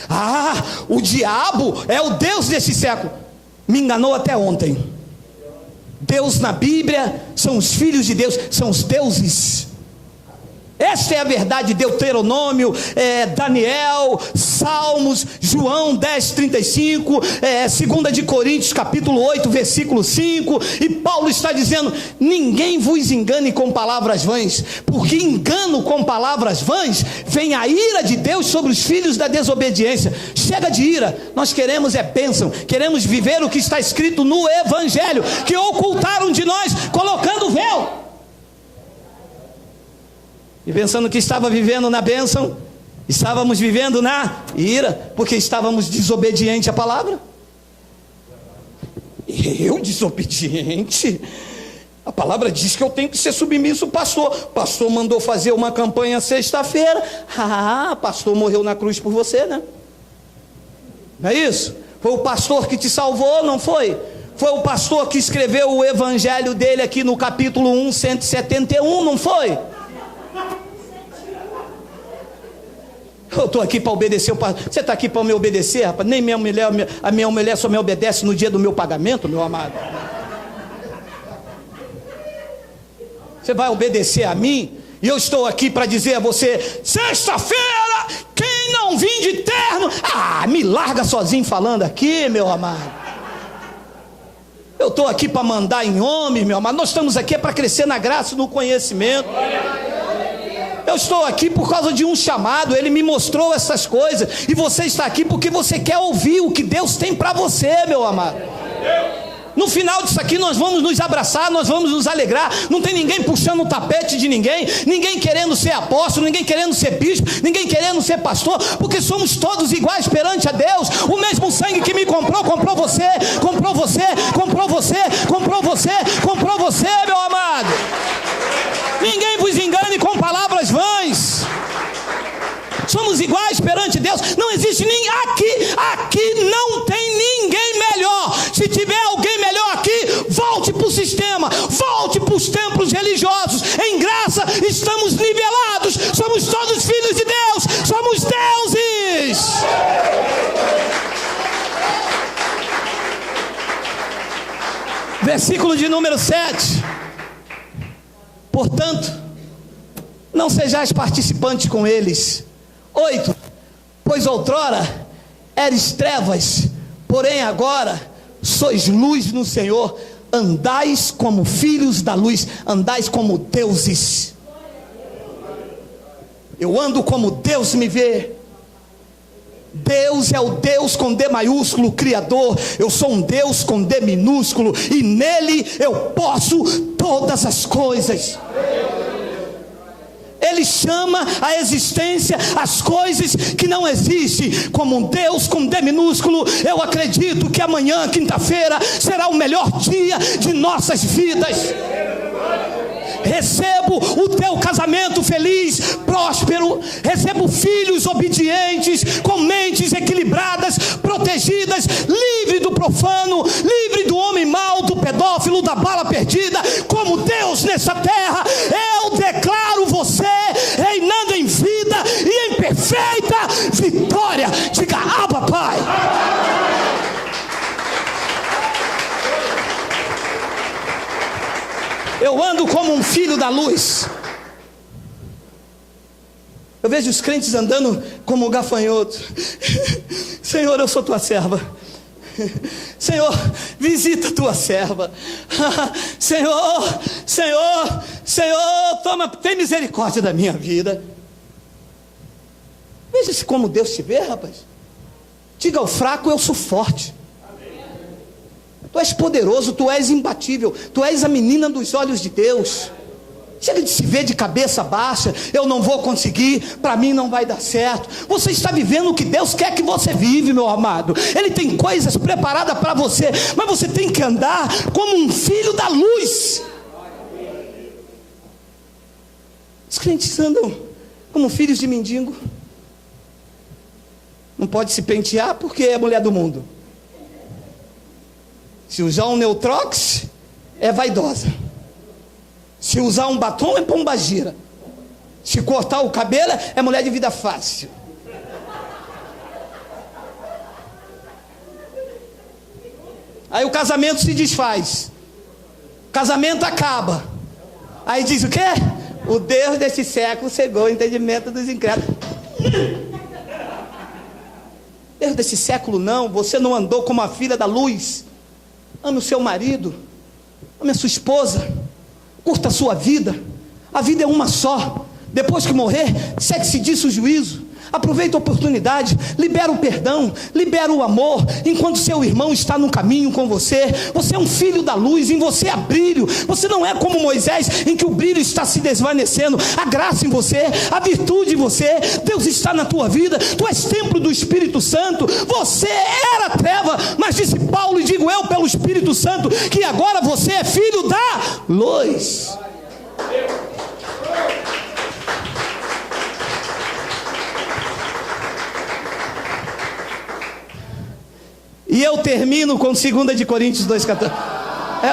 Ah, o diabo é o Deus desse século. Me enganou até ontem. Deus na Bíblia são os filhos de Deus, são os deuses. Esta é a verdade. Deuteronômio, Daniel, Salmos, João 10:35, 2 de Coríntios capítulo 8, versículo 5, e Paulo está dizendo: ninguém vos engane com palavras vãs, porque engano com palavras vãs vem a ira de Deus sobre os filhos da desobediência. Chega de ira, nós queremos bênção, queremos viver o que está escrito no Evangelho, que ocultaram de nós colocando véu. E pensando que estava vivendo na bênção, estávamos vivendo na ira, porque estávamos desobedientes à palavra. Eu desobediente? A palavra diz que eu tenho que ser submisso ao pastor. O pastor mandou fazer uma campanha sexta-feira. Ah, pastor morreu na cruz por você, né? Não é isso? Foi o pastor que te salvou, não foi? Foi o pastor que escreveu o evangelho dele aqui no capítulo 1, 171, não foi? Eu estou aqui para obedecer o pastor. Você está aqui para me obedecer, rapaz? Nem a minha mulher só me obedece no dia do meu pagamento, meu amado. Você vai obedecer a mim? E eu estou aqui para dizer a você: sexta-feira, quem não vir de terno, me larga sozinho falando aqui, meu amado. Eu estou aqui para mandar em homens, meu amado. Nós estamos aqui para crescer na graça e no conhecimento. Eu estou aqui por causa de um chamado. Ele me mostrou essas coisas. E você está aqui porque você quer ouvir o que Deus tem para você, meu amado. No final disso aqui nós vamos nos abraçar, nós vamos nos alegrar. Não tem ninguém puxando o tapete de ninguém, ninguém querendo ser apóstolo, ninguém querendo ser bispo, ninguém querendo ser pastor, porque somos todos iguais perante a Deus. O mesmo sangue que me comprou, comprou você, comprou você, comprou você, comprou você, comprou você, meu amado. Ninguém vos engane com palavras vãs. Somos iguais perante Deus. Não existe ninguém aqui não tem ninguém melhor. Se tiver alguém melhor aqui, volte para o sistema, volte para os templos religiosos. Em graça estamos nivelados. Somos todos filhos de Deus. Somos Versículo de número 7. Portanto, não sejais participantes com eles. 8. Pois outrora eres trevas, porém agora sois luz no Senhor. Andais como filhos da luz, andais como deuses. Eu ando como Deus me vê. Deus é o Deus com D maiúsculo, Criador. Eu sou um Deus com D minúsculo, e nele eu posso todas as coisas. Ele chama a existência as coisas que não existem, como um Deus com D minúsculo. Eu acredito que amanhã, quinta-feira, será o melhor dia de nossas vidas. Recebo o teu casamento feliz, próspero. Recebo filhos obedientes, com mentes equilibradas, protegidas, livre do profano, livre do homem mau, do pedófilo, da bala perdida. Como Deus nessa terra, eu declaro você reinando em vida e em perfeita vitória. Diga: Abba, Pai. Eu ando como um filho da luz. Eu vejo os crentes andando como um gafanhoto. Senhor, eu sou tua serva. Senhor, visita tua serva. Senhor, Senhor, Senhor, tem misericórdia da minha vida. Veja-se como Deus te vê, rapaz. Diga ao fraco: eu sou forte. Tu és poderoso, tu és imbatível, tu és a menina dos olhos de Deus. Chega de se ver de cabeça baixa: eu não vou conseguir, para mim não vai dar certo. Você está vivendo o que Deus quer que você vive, meu amado. Ele tem coisas preparadas para você, mas você tem que andar como um filho da luz. Os crentes andam como filhos de mendigo. Não pode se pentear porque é mulher do mundo. Se usar um Neutrox, é vaidosa. Se usar um batom, é pombagira. Se cortar o cabelo, é mulher de vida fácil. Aí o casamento se desfaz. O casamento acaba. Aí diz o quê? O Deus deste século cegou o entendimento dos incrédulos. Deus desse século não. Você não andou como a filha da luz. Ame o seu marido, ame a sua esposa, curta a sua vida. A vida é uma só. Depois que morrer, segue-se disso o juízo. Aproveita a oportunidade, libera o perdão, libera o amor, enquanto seu irmão está no caminho com você. Você é um filho da luz, em você há brilho. Você não é como Moisés, em que o brilho está se desvanecendo. A graça em você, a virtude em você, Deus está na tua vida. Tu és templo do Espírito Santo. Você era treva, mas disse Paulo, e digo eu pelo Espírito Santo, que agora você é filho da luz. E eu termino com 2 de Coríntios 2,14.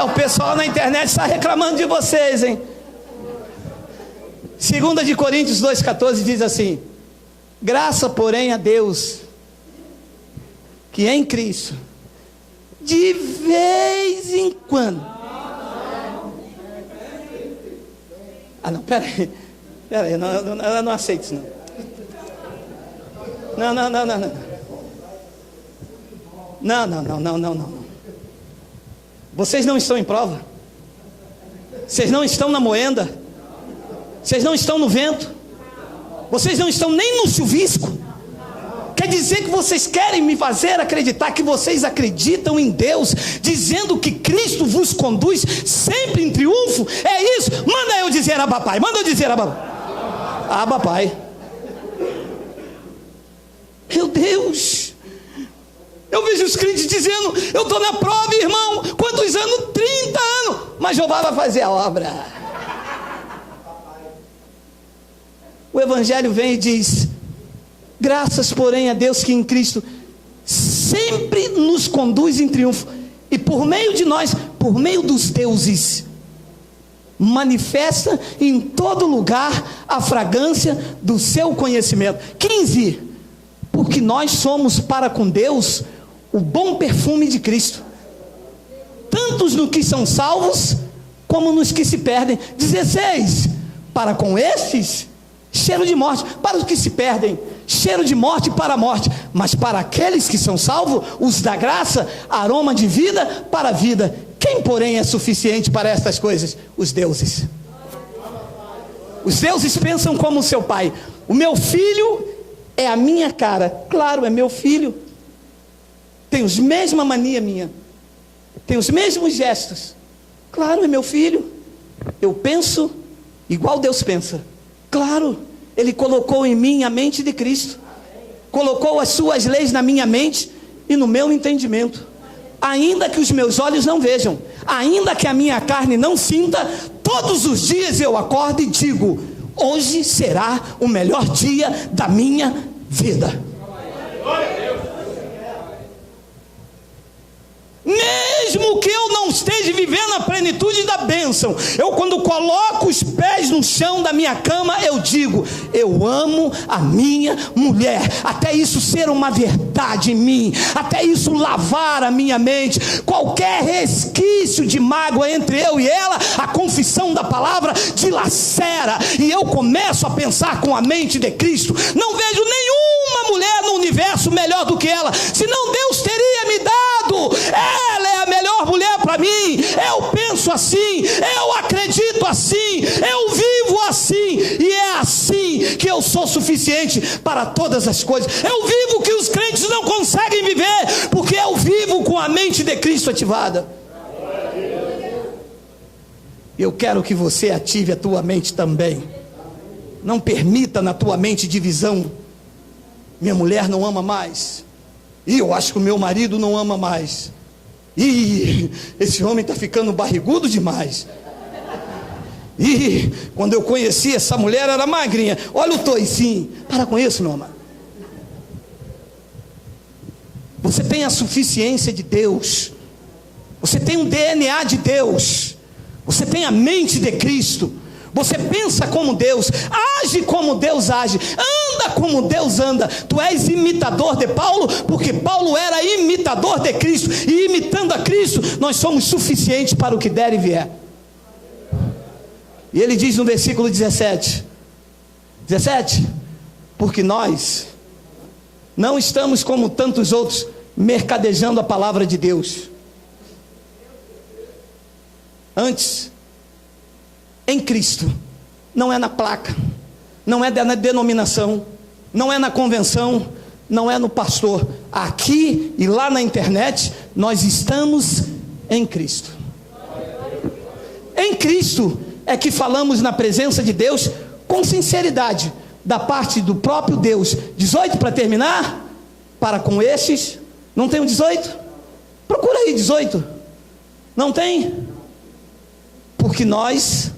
O pessoal na internet está reclamando de vocês, hein? 2 de Coríntios 2,14 diz assim: graça, porém, a Deus, que em Cristo, de vez em quando. Não, peraí, eu não aceito isso, não. Não. Vocês não estão em prova. Vocês não estão na moenda. Vocês não estão no vento. Vocês não estão nem no chuvisco. Quer dizer que vocês querem me fazer acreditar que vocês acreditam em Deus, dizendo que Cristo vos conduz sempre em triunfo? É isso? Manda eu dizer Abba Pai. Manda eu dizer Abba Pai. Meu Deus. Eu vejo os crentes dizendo: eu estou na prova, irmão. Quantos anos? 30 anos. Mas Jeová vai fazer a obra. O Evangelho vem e diz: graças, porém, a Deus que em Cristo sempre nos conduz em triunfo. E por meio de nós, por meio dos deuses, manifesta em todo lugar a fragrância do seu conhecimento. 15. Porque nós somos para com Deus o bom perfume de Cristo, tanto tantos nos que são salvos, como nos que se perdem. 16, para com estes, cheiro de morte. Para os que se perdem, cheiro de morte para a morte. Mas para aqueles que são salvos, os da graça, aroma de vida para a vida. Quem, porém, é suficiente para estas coisas? Os deuses. Os deuses pensam como seu pai. O meu filho é a minha cara. Claro, é meu filho. Tem os mesma mania minha. Tem os mesmos gestos. Claro, é meu filho. Eu penso igual Deus pensa. Claro, Ele colocou em mim a mente de Cristo. Colocou as suas leis na minha mente e no meu entendimento. Ainda que os meus olhos não vejam, ainda que a minha carne não sinta, todos os dias eu acordo e digo: hoje será o melhor dia da minha vida. Mesmo que eu não esteja vivendo a plenitude da bênção, eu, quando coloco os pés no chão da minha cama, eu digo: eu amo a minha mulher, até isso ser uma verdade em mim, até isso lavar a minha mente. Qualquer resquício de mágoa entre eu e ela, a confissão da palavra dilacera, e eu começo a pensar com a mente de Cristo. Não vejo nenhuma mulher no universo melhor do que ela, senão Deus teria me dado. Ela é a melhor mulher para mim. Eu penso assim, eu acredito assim, eu vivo assim, e é assim que eu sou suficiente para todas as coisas. Eu vivo o que os crentes não conseguem viver, porque eu vivo com a mente de Cristo ativada. Eu quero que você ative a tua mente também. Não permita na tua mente divisão. Minha mulher não ama mais, e eu acho que o meu marido não ama mais. E esse homem está ficando barrigudo demais. E quando eu conheci essa mulher era magrinha. Olha o toicinho. Para com isso, meu amado. Você tem a suficiência de Deus. Você tem um DNA de Deus. Você tem a mente de Cristo. Você pensa como Deus, age como Deus age, anda como Deus anda. Tu és imitador de Paulo, porque Paulo era imitador de Cristo, e imitando a Cristo, nós somos suficientes para o que der e vier. E ele diz no versículo 17, porque nós não estamos como tantos outros, mercadejando a palavra de Deus. Antes, em Cristo, não é na placa, não é na denominação, não é na convenção, não é no pastor. Aqui e lá na internet, nós estamos em Cristo. Em Cristo é que falamos na presença de Deus com sinceridade, da parte do próprio Deus. 18 para terminar, para com estes. Não tem o 18? Procura aí 18. Não tem? Porque nós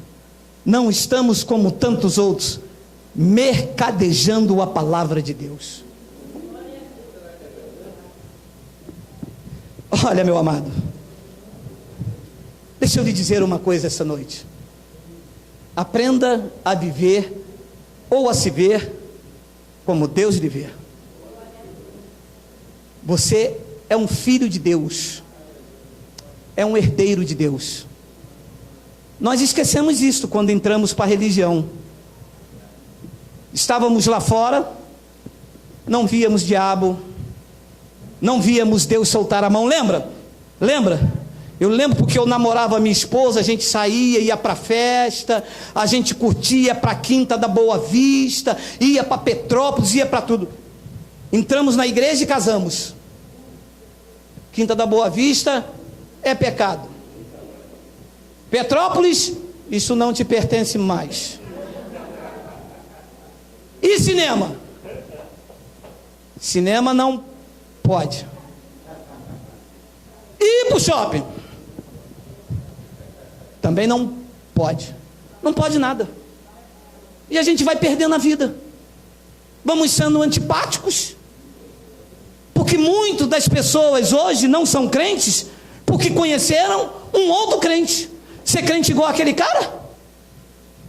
não estamos como tantos outros, mercadejando a palavra de Deus. Olha, meu amado, deixa eu lhe dizer uma coisa essa noite. Aprenda a viver, ou a se ver, como Deus lhe vê. Você é um filho de Deus, é um herdeiro de Deus. Nós esquecemos isso quando entramos para a religião. Estávamos lá fora, não víamos diabo, não víamos Deus soltar a mão. Lembra? Eu lembro porque eu namorava a minha esposa, a gente saía, ia para festa, a gente curtia para a Quinta da Boa Vista, ia para Petrópolis, ia para tudo. Entramos na igreja e casamos. Quinta da Boa Vista é pecado. Petrópolis, isso não te pertence mais. E cinema? Cinema não pode. E para o shopping? Também não pode. Não pode nada. E a gente vai perdendo a vida. Vamos sendo antipáticos. Porque muitas das pessoas hoje não são crentes, porque conheceram um outro crente. Ser crente igual aquele cara?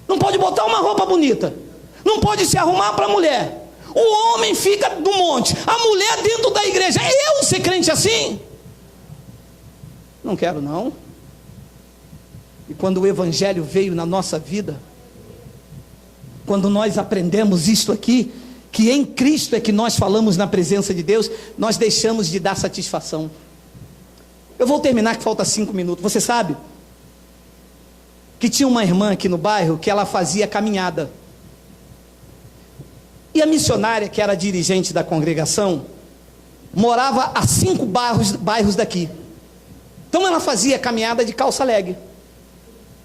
Não pode botar uma roupa bonita, não pode se arrumar para a mulher. O homem fica no monte, a mulher dentro da igreja. Eu ser crente assim? Não quero não. E quando o Evangelho veio na nossa vida, quando nós aprendemos isto aqui, que em Cristo é que nós falamos na presença de Deus, nós deixamos de dar satisfação. Eu vou terminar, que falta 5 minutos. Você sabe que tinha uma irmã aqui no bairro que ela fazia caminhada. E a missionária, que era dirigente da congregação, morava a 5 bairros daqui. Então ela fazia caminhada de calça leg.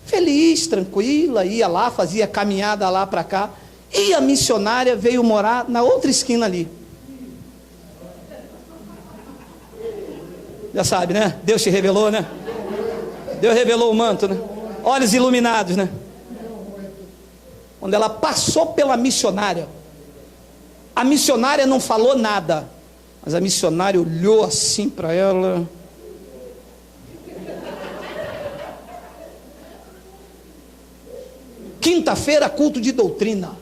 Feliz, tranquila, ia lá, fazia caminhada lá para cá. E a missionária veio morar na outra esquina ali. Já sabe, né? Deus te revelou, né? Deus revelou o manto, né? Olhos iluminados, né? Quando ela passou pela missionária, a missionária não falou nada, mas a missionária olhou assim para ela. Quinta-feira, culto de doutrina.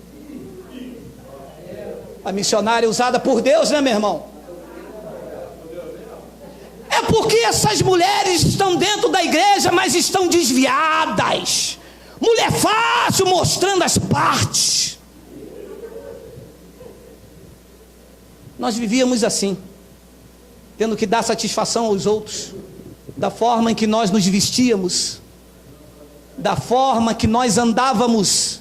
A missionária usada por Deus, né, meu irmão? É porque essas mulheres estão dentro da igreja, mas estão desviadas. Mulher fácil, mostrando as partes. Nós vivíamos assim, tendo que dar satisfação aos outros, da forma em que nós nos vestíamos, da forma que nós andávamos,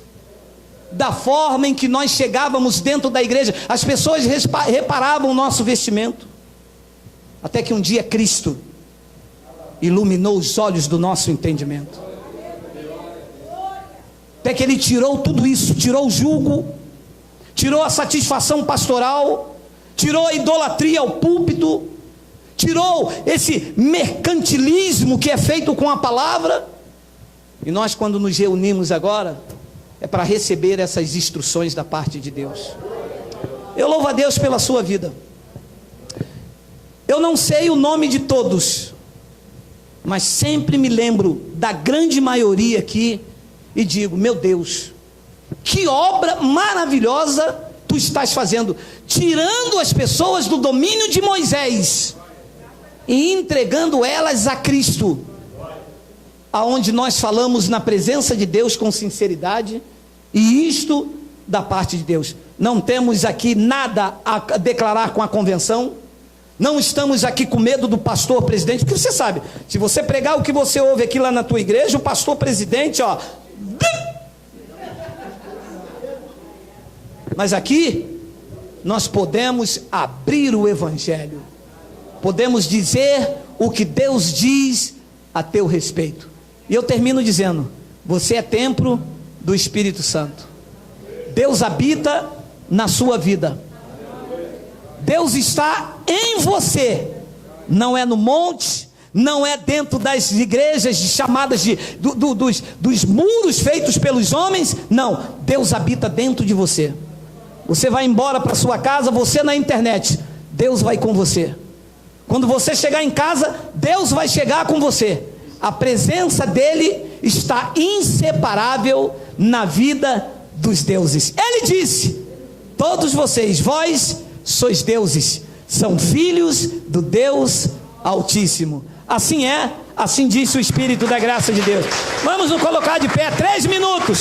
da forma em que nós chegávamos dentro da igreja. As pessoas reparavam o nosso vestimento, até que um dia Cristo iluminou os olhos do nosso entendimento, até que Ele tirou tudo isso, tirou o jugo, tirou a satisfação pastoral, tirou a idolatria ao púlpito, tirou esse mercantilismo que é feito com a palavra. E nós, quando nos reunimos agora, é para receber essas instruções da parte de Deus. Eu louvo a Deus pela sua vida. Eu não sei o nome de todos, mas sempre me lembro da grande maioria aqui e digo: meu Deus, que obra maravilhosa tu estás fazendo, tirando as pessoas do domínio de Moisés e entregando elas a Cristo, aonde nós falamos na presença de Deus com sinceridade, e isto da parte de Deus. Não temos aqui nada a declarar com a convenção, não estamos aqui com medo do pastor presidente, porque você sabe, se você pregar o que você ouve aqui lá na tua igreja, o pastor presidente, ó, mas aqui nós podemos abrir o Evangelho, podemos dizer o que Deus diz a teu respeito. E eu termino dizendo: você é templo do Espírito Santo. Deus habita na sua vida. Deus está em você. Não é no monte, não é dentro das igrejas chamadas dos muros feitos pelos homens. Não, Deus habita dentro de você. Você vai embora para sua casa, você na internet, Deus vai com você. Quando você chegar em casa, Deus vai chegar com você. A presença dele está inseparável na vida dos deuses. Ele disse: todos vocês, vós sois deuses, são filhos do Deus Altíssimo. Assim é, assim disse o Espírito da graça de Deus. Vamos nos colocar de pé, 3 minutos.